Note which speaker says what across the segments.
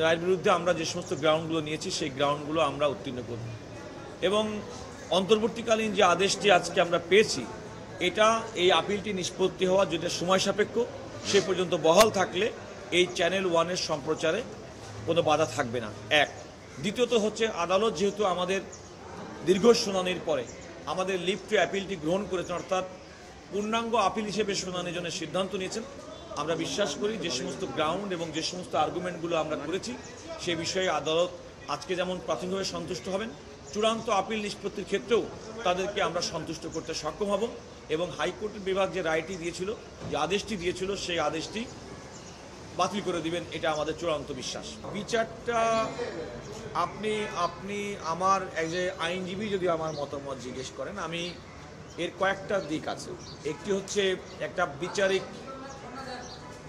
Speaker 1: রায়ের বিরুদ্ধে আমরা যে সমস্ত গ্রাউন্ডগুলো নিয়েছি সেই গ্রাউন্ডগুলো আমরা উত্তীর্ণ করব এবং অন্তর্বর্তীকালীন যে আদেশটি আজকে আমরা পেয়েছি এটা এই আপিলটি নিষ্পত্তি হওয়া যেটা সময় সাপেক্ষ সে পর্যন্ত বহাল থাকলে এই চ্যানেল ওয়ানের সম্প্রচারে কোনো বাধা থাকবে না। এক, দ্বিতীয়ত হচ্ছে আদালত যেহেতু আমাদের দীর্ঘ শুনানির পরে আমাদের লিভ টু অ্যাপিলটি গ্রহণ করেছেন, অর্থাৎ পূর্ণাঙ্গ আপিল হিসেবে শুনানির জন্য সিদ্ধান্ত নিয়েছেন। আমরা বিশ্বাস করি যে সমস্ত গ্রাউন্ড এবং যে সমস্ত আর্গুমেন্টগুলো আমরা করেছি সে বিষয়ে আদালত আজকে যেমন প্রাথমিকভাবে সন্তুষ্ট হবেন, চূড়ান্ত আপিল নিষ্পত্তির ক্ষেত্রেও তাদেরকে আমরা সন্তুষ্ট করতে সক্ষম হব এবং হাইকোর্টের বিভাগ যে রায়টি দিয়েছিল, যে আদেশটি দিয়েছিল, সেই আদেশটি বাতিল করে দিবেন, এটা আমাদের চূড়ান্ত বিশ্বাস। বিচারটা আপনি আমার এজ এ আইনজীবী যদি আমার মতামত জিজ্ঞেস করেন, আমি এর কয়েকটা দিক আছে। একটি হচ্ছে একটা বিচারিক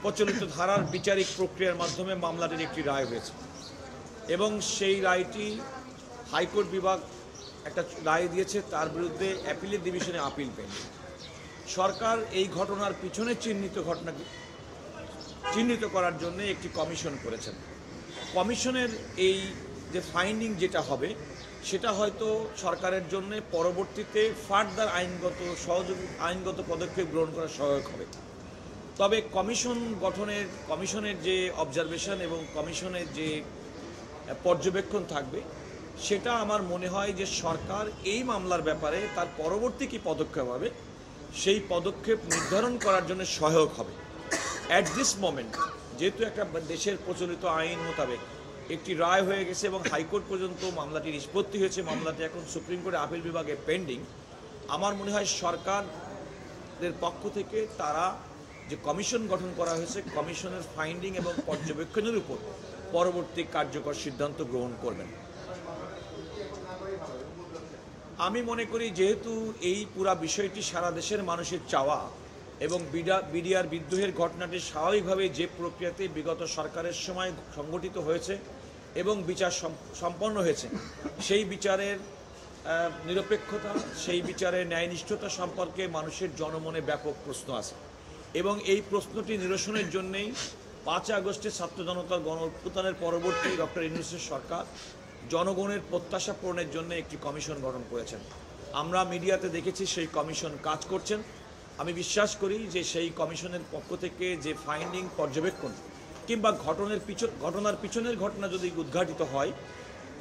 Speaker 1: প্রচলিত ধারার বিচারিক প্রক্রিয়ার মাধ্যমে মামলাটির একটি রায় হয়েছে এবং সেই রায়টি হাইকোর্ট বিভাগ একটা রায় দিয়েছে, তার বিরুদ্ধে অ্যাপিলেট ডিভিশনে আপিল পেন্ডিং। সরকার এই ঘটনার পিছনে ঘটনাকে চিহ্নিত করার জন্য একটি কমিশন করেছেন। কমিশনের এই যে ফাইন্ডিং যেটা হবে সেটা হয়তো সরকারের জন্য পরবর্তীতে ফার্দার আইনগত পদক্ষেপ গ্রহণ করা সহায়ক হবে। তবে কমিশনের যে অবজারভেশন এবং কমিশনের যে পর্যবেক্ষণ থাকবে সেটা আমার মনে হয় যে সরকার এই মামলার ব্যাপারে তার পরবর্তী কী পদক্ষেপ হবে সেই পদক্ষেপ নির্ধারণ করার জন্য সহায়ক হবে। অ্যাট দিস মোমেন্ট যেহেতু একটা দেশের প্রচলিত আইন মোতাবেক একটি রায় হয়ে গেছে এবং হাইকোর্ট পর্যন্ত মামলাটি নিষ্পত্তি হয়েছে, মামলাটি এখন সুপ্রিম কোর্টে আপিল বিভাগে পেন্ডিং, আমার মনে হয় সরকারের পক্ষ থেকে তারা যে কমিশন গঠন করা হয়েছে কমিশনের ফাইন্ডিং এবং পর্যবেক্ষণের উপর পরবর্তী কার্যকর সিদ্ধান্ত গ্রহণ করবেন। আমি মনে করি যেহেতু এই পুরা বিষয়টি সারা দেশের মানুষের চাওয়া এবং বিডিআর বিদ্রোহের ঘটনাটি স্বাভাবিকভাবে যে প্রক্রিয়াতে বিগত সরকারের সময় সংগঠিত হয়েছে এবং বিচার সম্পন্ন হয়েছে, সেই বিচারের নিরপেক্ষতা, সেই বিচারের ন্যায়নিষ্ঠতা সম্পর্কে মানুষের জনমনে ব্যাপক প্রশ্ন আছে এবং এই প্রশ্নটি নিরসনের জন্যেই 5 আগস্টের ছাত্র জনতার গণ অভ্যুত্থানের পরবর্তী ডক্টর ইউনূসের সরকার জনগণের প্রত্যাশা পূরণের জন্য একটি কমিশন গঠন করেছেন। আমরা মিডিয়াতে দেখেছি সেই কমিশন কাজ করছেন। আমি বিশ্বাস করি যে সেই কমিশনের পক্ষ থেকে যে ফাইন্ডিং, পর্যবেক্ষণ কিংবা ঘটনার পিছনের ঘটনা যদি উদ্ঘাটিত হয়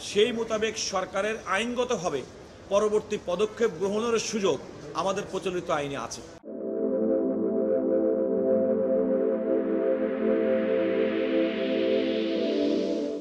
Speaker 1: সেই মোতাবেক সরকারের আইনগতভাবে পরবর্তী পদক্ষেপ গ্রহণের সুযোগ আমাদের প্রচলিত আইনে আছে।